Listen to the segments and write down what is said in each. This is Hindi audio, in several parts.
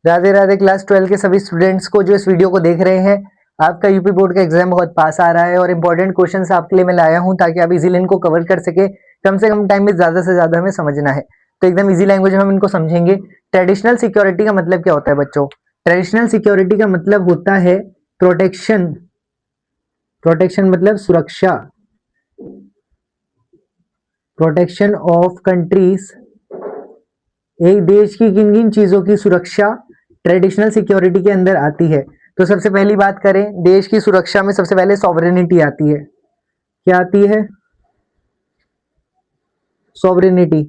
राधे राधे क्लास 12 के सभी स्टूडेंट्स को जो इस वीडियो को देख रहे हैं। आपका यूपी बोर्ड का एग्जाम बहुत पास आ रहा है और इंपॉर्टेंट क्वेश्चंस आपके लिए मैं लाया हूं ताकि आप इजीली इनको कवर कर सके। कम से कम टाइम में ज्यादा से ज्यादा हमें समझना है, तो एकदम इजी लैंग्वेज में हम इनको समझेंगे। ट्रेडिशनल सिक्योरिटी का मतलब क्या होता है बच्चों? ट्रेडिशनल सिक्योरिटी का मतलब होता है प्रोटेक्शन। प्रोटेक्शन मतलब सुरक्षा, प्रोटेक्शन ऑफ कंट्रीज। एक देश की किन किन चीजों की सुरक्षा ट्रेडिशनल सिक्योरिटी के अंदर आती है? तो सबसे पहली बात करें देश की सुरक्षा में, सबसे पहले सॉवरेनिटी आती है। क्या आती है? सॉवरेनिटी।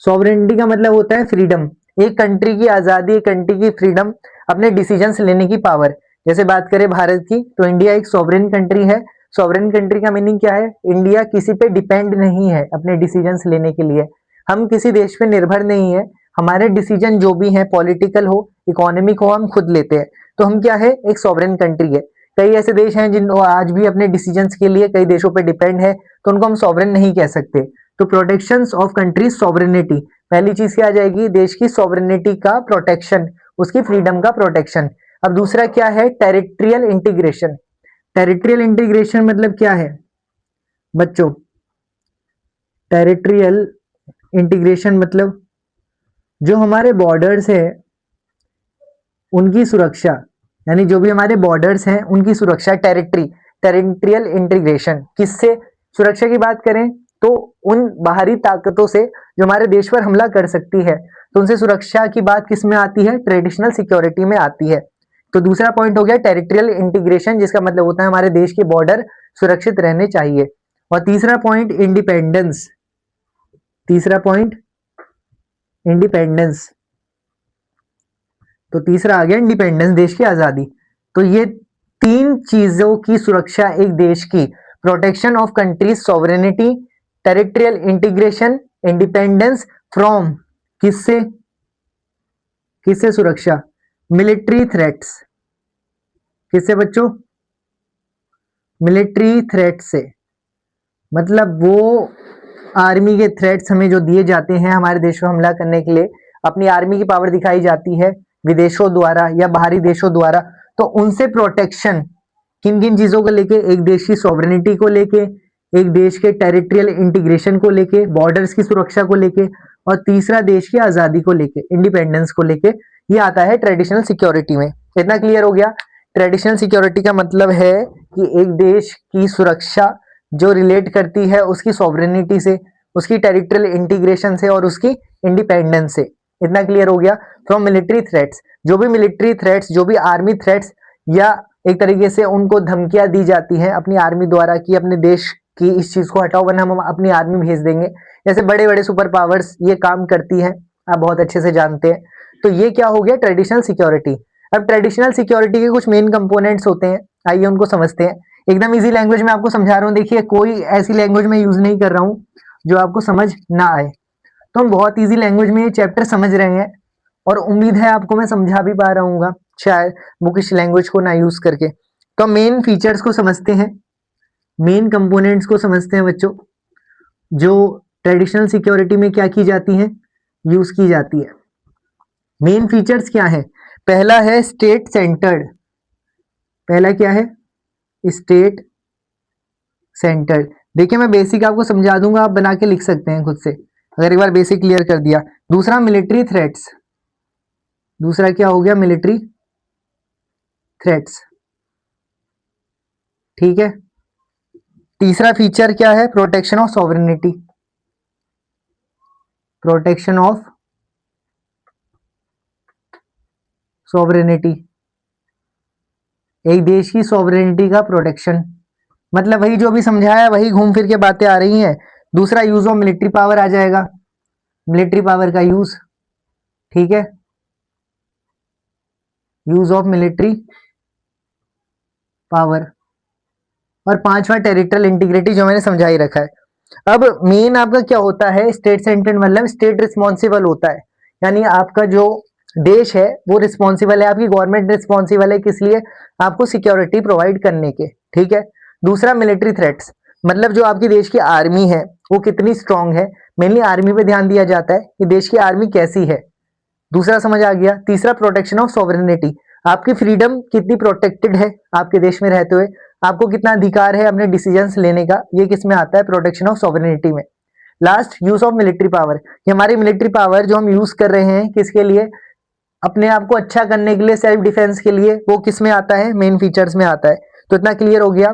सॉवरेनिटी का मतलब होता है फ्रीडम, एक कंट्री की आजादी, एक कंट्री की फ्रीडम, अपने डिसीजंस लेने की पावर। जैसे बात करें भारत की, तो इंडिया एक सॉवरेन कंट्री है। सॉवरेन कंट्री का मीनिंग क्या है? इंडिया किसी पे डिपेंड नहीं है अपने डिसीजंस लेने के लिए। हम किसी देश पे निर्भर नहीं है। हमारे डिसीजन जो भी है, पॉलिटिकल हो, इकोनॉमिक हो, हम खुद लेते हैं। तो हम क्या है? एक सॉवरेन कंट्री है। कई ऐसे देश हैं जिन आज भी अपने डिसीजंस के लिए कई देशों पे डिपेंड है, तो उनको हम सॉवरेन नहीं कह सकते। तो प्रोटेक्शन ऑफ कंट्रीज सॉवरेनिटी, पहली चीज क्या आ जाएगी? देश की सॉवरेनिटी का प्रोटेक्शन, उसकी फ्रीडम का प्रोटेक्शन। अब दूसरा क्या है? टेरिटरियल इंटीग्रेशन। टेरिटरियल इंटीग्रेशन मतलब क्या है बच्चों? टेरिटरियल इंटीग्रेशन मतलब जो हमारे बॉर्डर्स है उनकी सुरक्षा, यानी जो भी हमारे बॉर्डर्स हैं उनकी सुरक्षा। टेरिटरियल इंटीग्रेशन किससे? सुरक्षा की बात करें तो उन बाहरी ताकतों से जो हमारे देश पर हमला कर सकती है, तो उनसे सुरक्षा की बात किस में आती है? ट्रेडिशनल सिक्योरिटी में आती है। तो दूसरा पॉइंट हो गया टेरिटरियल इंटीग्रेशन, जिसका मतलब होता है हमारे देश के बॉर्डर सुरक्षित रहने चाहिए। और तीसरा पॉइंट इंडिपेंडेंस। तीसरा पॉइंट इंडिपेंडेंस। तो तीसरा आ गया इंडिपेंडेंस, देश की आजादी। तो ये तीन चीजों की सुरक्षा एक देश की, protection of countries sovereignty, territorial integration, independence from किससे? किससे सुरक्षा? Military threats. किससे बच्चों? मिलिट्री थ्रेट से। मतलब वो आर्मी के थ्रेट्स हमें जो दिए जाते हैं हमारे देश को हमला करने के लिए, अपनी आर्मी की पावर दिखाई जाती है विदेशों द्वारा या बाहरी देशों द्वारा, तो उनसे प्रोटेक्शन किन किन चीजों को लेके? एक देश की सॉवरेनिटी को लेके, एक देश के टेरिटरियल इंटीग्रेशन को लेके, बॉर्डर्स की सुरक्षा को लेके, और तीसरा देश की आजादी को लेके, इंडिपेंडेंस को लेके। ये आता है ट्रेडिशनल सिक्योरिटी में। इतना क्लियर हो गया? ट्रेडिशनल सिक्योरिटी का मतलब है कि एक देश की सुरक्षा जो रिलेट करती है उसकी सॉवरेनिटी से, उसकी टेरिटरियल इंटीग्रेशन से और उसकी इंडिपेंडेंस से। इतना क्लियर हो गया? फ्रॉम मिलिट्री थ्रेट्स, जो भी मिलिट्री थ्रेट्स, जो भी आर्मी थ्रेट्स, या एक तरीके से उनको धमकियां दी जाती हैं अपनी आर्मी द्वारा कि अपने देश की इस चीज को हटाओ वरना हम अपनी आर्मी भेज देंगे। जैसे बड़े बड़े सुपर पावर्स ये काम करती हैं, आप बहुत अच्छे से जानते हैं। तो ये क्या हो गया? Traditional security. अब ट्रेडिशनल सिक्योरिटी के कुछ मेन कंपोनेंट्स होते हैं, आइए उनको समझते हैं। एकदम इजी लैंग्वेज में आपको समझा रहा हूँ, देखिए कोई ऐसी लैंग्वेज में यूज नहीं कर रहा हूँ जो आपको समझ ना आए। तो हम बहुत इजी लैंग्वेज में ये चैप्टर समझ रहे हैं और उम्मीद है आपको मैं समझा भी पा रहा हूँ शायद बुकिश लैंग्वेज को ना यूज करके। तो मेन फीचर्स को समझते हैं, मेन कंपोनेंट्स को समझते हैं बच्चों, जो ट्रेडिशनल सिक्योरिटी में क्या की जाती है, यूज की जाती है। मेन फीचर्स क्या है? पहला है स्टेट सेंटर्ड। पहला क्या है? State centred. देखिए मैं बेसिक आपको समझा दूंगा, आप बना के लिख सकते हैं खुद से अगर एक बार बेसिक क्लियर कर दिया। दूसरा मिलिट्री थ्रेट्स। दूसरा क्या हो गया? Military threats. ठीक है। तीसरा फीचर क्या है? Protection of sovereignty. Protection of sovereignty, एक देश की सॉवरेनिटी का प्रोटेक्शन। मतलब वही जो भी समझाया वही घूम फिर के बातें आ रही हैं। दूसरा यूज ऑफ मिलिट्री पावर आ जाएगा, मिलिट्री पावर का यूज। ठीक है, यूज ऑफ मिलिट्री पावर। और पांचवा टेरिटरियल इंटीग्रिटी, जो मैंने समझा ही रखा है। अब मेन आपका क्या होता है? स्टेट सेंटर्ड मतलब स्टेट रिस्पॉन्सिबल होता है, यानी आपका जो देश है वो रिस्पॉन्सिबल है, आपकी गवर्नमेंट रिस्पॉन्सिबल है किस लिए? आपको सिक्योरिटी प्रोवाइड करने के। ठीक है। दूसरा मिलिट्री थ्रेट्स, मतलब जो आपकी देश की आर्मी है वो कितनी स्ट्रांग है, मेनली आर्मी पे ध्यान दिया जाता है कि देश की आर्मी कैसी है। दूसरा समझ आ गया। तीसरा प्रोटेक्शन ऑफ सॉवरेनिटी, आपकी फ्रीडम कितनी प्रोटेक्टेड है आपके देश में रहते हुए, आपको कितना अधिकार है अपने डिसीजंस लेने का, ये किस में आता है, प्रोटेक्शन ऑफ सॉवरेनिटी में। Last, use of military power, कि हमारी मिलिट्री पावर जो हम यूज कर रहे हैं किसके लिए, अपने आप को अच्छा करने के लिए, सेल्फ डिफेंस के लिए, वो किस में आता है, मेन फीचर्स में आता है। तो इतना क्लियर हो गया।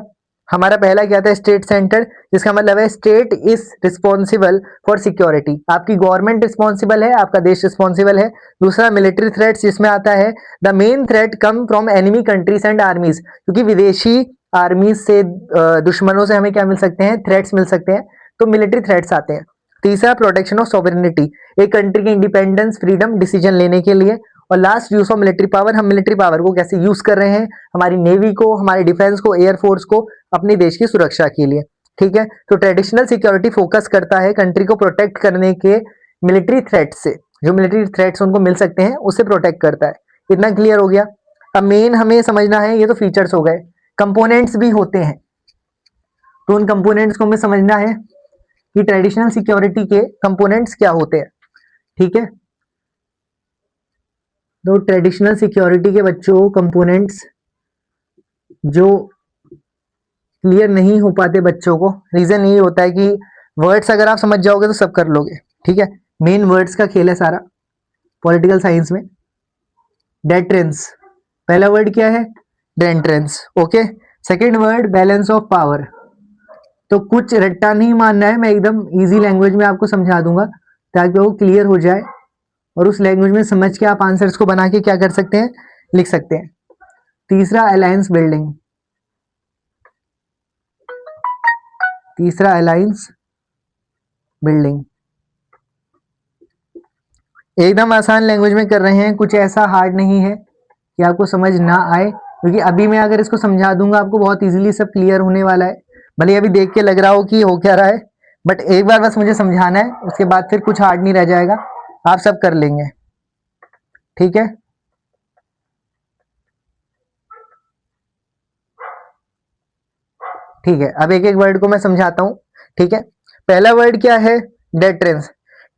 हमारा पहला क्या था, स्टेट सेंटर, जिसका मतलब है state is responsible for security, आपकी गवर्नमेंट रिस्पॉन्सिबल है, आपका देश रिस्पॉन्सिबल है। दूसरा मिलिट्री थ्रेट्स, जिसमें आता है the main threat come from enemy countries and आर्मीज, क्योंकि विदेशी आर्मीज से, दुश्मनों से हमें क्या मिल सकते हैं, थ्रेट्स मिल सकते हैं, तो मिलिट्री थ्रेट्स आते हैं। तीसरा प्रोटेक्शन ऑफ सॉवरेनिटी, एक कंट्री की इंडिपेंडेंस, फ्रीडम, डिसीजन लेने के लिए। और last, use of military power, हम मिलिट्री पावर को कैसे यूज कर रहे हैं, हमारी नेवी को, हमारे डिफेंस को, एयरफोर्स को, अपने देश की सुरक्षा के लिए। ठीक है, तो ट्रेडिशनल सिक्योरिटी फोकस करता है कंट्री को प्रोटेक्ट करने के मिलिट्री थ्रेट से, जो मिलिट्री थ्रेट्स उनको मिल सकते हैं उससे प्रोटेक्ट करता है। इतना क्लियर हो गया। अब मेन हमें समझना है, ये तो फीचर्स हो गए, कंपोनेंट्स भी होते हैं, तो उन कंपोनेंट्स को हमें समझना है कि ट्रेडिशनल सिक्योरिटी के कंपोनेंट्स क्या होते हैं। ठीक है, तो ट्रेडिशनल सिक्योरिटी के बच्चों कंपोनेंट्स जो क्लियर नहीं हो पाते बच्चों को, रीजन यही होता है कि वर्ड्स अगर आप समझ जाओगे तो सब कर लोगे। ठीक है, मेन वर्ड्स का खेल है सारा पॉलिटिकल साइंस में। डेट्रेंस, पहला वर्ड क्या है, deterrence. Okay, second word balance of power, तो कुछ रट्टा नहीं मानना है, मैं एकदम इजी लैंग्वेज में आपको समझा दूंगा ताकि वो क्लियर हो जाए, और उस लैंग्वेज में समझ के आप आंसर्स को बना के क्या कर सकते हैं, लिख सकते हैं। तीसरा अलायंस बिल्डिंग, तीसरा अलायंस बिल्डिंग, एकदम आसान लैंग्वेज में कर रहे हैं, कुछ ऐसा हार्ड नहीं है कि आपको समझ ना आए, क्योंकि अभी मैं अगर इसको समझा दूंगा आपको बहुत इजीली सब क्लियर होने वाला है। भले अभी देख के लग रहा हो कि हो क्या रहा है, बट एक बार बस मुझे समझाना है, उसके बाद फिर कुछ हार्ड नहीं रह जाएगा, आप सब कर लेंगे। ठीक है, ठीक है, अब एक एक वर्ड को मैं समझाता हूं। ठीक है, पहला वर्ड क्या है, डेट्रेंस।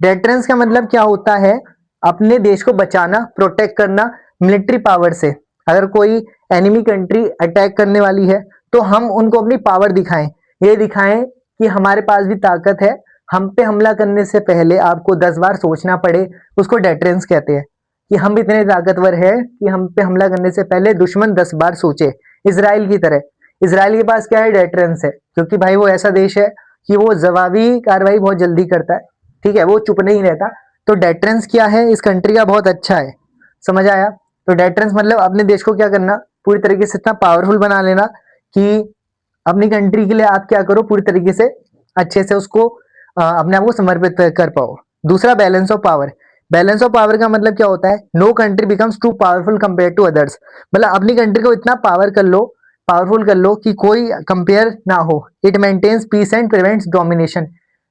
डेट्रेंस का मतलब क्या होता है, अपने देश को बचाना, प्रोटेक्ट करना मिलिट्री पावर से। अगर कोई एनिमी कंट्री अटैक करने वाली है तो हम उनको अपनी पावर दिखाएं, ये दिखाएं कि हमारे पास भी ताकत है, हम पे हमला करने से पहले आपको 10 बार सोचना पड़े, उसको डेट्रेंस कहते हैं, कि हम इतने ताकतवर है कि हम पे हमला करने से पहले दुश्मन 10 बार सोचे। इसराइल की तरह, इसराइल के पास क्या है, डेटरेंस है, क्योंकि भाई वो ऐसा देश है कि वो जवाबी कार्रवाई बहुत जल्दी करता है। ठीक है, वो चुप नहीं रहता, तो डेटरेंस क्या है, इस कंट्री का बहुत अच्छा है। समझ आया, तो डेटरेंस मतलब अपने देश को क्या करना, पूरी तरीके से इतना पावरफुल बना लेना कि अपनी कंट्री के लिए आप क्या करो, पूरी तरीके से अच्छे से उसको अपने आप को समर्पित कर पाओ। दूसरा balance of power, balance of power का मतलब क्या होता है, no country becomes too powerful compare to others, मतलब अपनी कंट्री को इतना पावरफुल कर लो कि कोई कंपेयर ना हो। It maintains peace and prevents domination,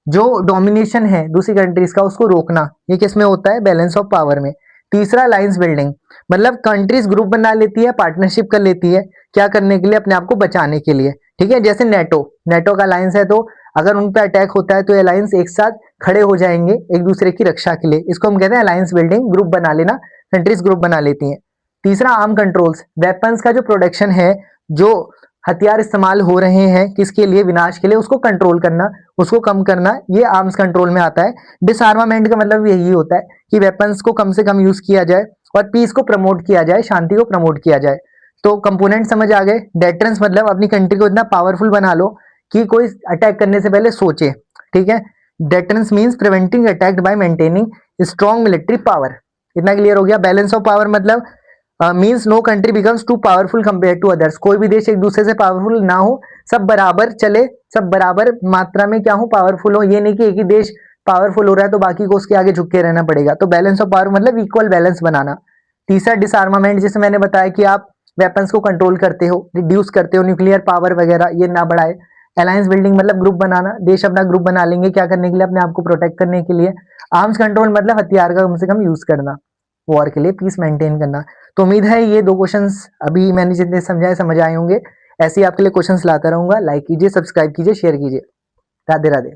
जो डोमिनेशन है दूसरी कंट्रीज का उसको रोकना, ये किस में होता है, बैलेंस ऑफ पावर में। तीसरा अलायंस बिल्डिंग, मतलब कंट्रीज ग्रुप बना लेती है, पार्टनरशिप कर लेती है, क्या करने के लिए, अपने आप को बचाने के लिए। ठीक है, जैसे नेटो, नेटो का अलायंस है, तो अगर उन पर अटैक होता है तो ये अलायंस एक साथ खड़े हो जाएंगे एक दूसरे की रक्षा के लिए, इसको हम कहते हैं अलायंस बिल्डिंग, ग्रुप बना लेना, कंट्रीज ग्रुप बना लेती हैं। तीसरा आर्म कंट्रोल्स, वेपन्स का जो प्रोडक्शन है, जो हथियार इस्तेमाल हो रहे हैं किसके लिए, विनाश के लिए, उसको कंट्रोल करना, उसको कम करना, ये आर्म्स कंट्रोल में आता है। डिसआर्मामेंट का मतलब यही होता है कि वेपन्स को कम से कम यूज किया जाए और पीस को प्रमोट किया जाए, शांति को प्रमोट किया जाए। तो कंपोनेंट समझ आ गए। डेटरेंस मतलब अपनी कंट्री को इतना पावरफुल बना लो कि कोई अटैक करने से पहले सोचे। ठीक है, deterrence means preventing attack by maintaining strong military power. इतना क्लियर हो गया। बैलेंस ऑफ पावर मतलब means no country becomes too powerful compare to others, कोई भी देश एक दूसरे से पावरफुल ना हो, सब बराबर चले, सब बराबर मात्रा में क्या हो, पावरफुल हो। ये नहीं कि एक ही देश पावरफुल हो रहा है तो बाकी को उसके आगे झुक के रहना पड़ेगा। तो बैलेंस ऑफ पावर मतलब इक्वल बैलेंस बनाना। तीसरा डिसआर्मामेंट, जैसे मैंने बताया कि आप वेपन्स को कंट्रोल करते हो, रिड्यूस करते हो, न्यूक्लियर पावर वगैरह ये ना बढ़ाए। अलायंस बिल्डिंग मतलब ग्रुप बनाना, देश अपना ग्रुप बना लेंगे, क्या करने के लिए, अपने आप को प्रोटेक्ट करने के लिए। आर्म्स कंट्रोल मतलब हथियार का कम से कम यूज करना, वॉर के लिए, पीस मेंटेन करना। तो उम्मीद है ये 2 क्वेश्चंस अभी मैंने जितने समझाए समझ आए होंगे। ऐसे ही आपके लिए क्वेश्चंस लाता रहूंगा। लाइक कीजिए, सब्सक्राइब कीजिए, शेयर कीजिए। राधे राधे।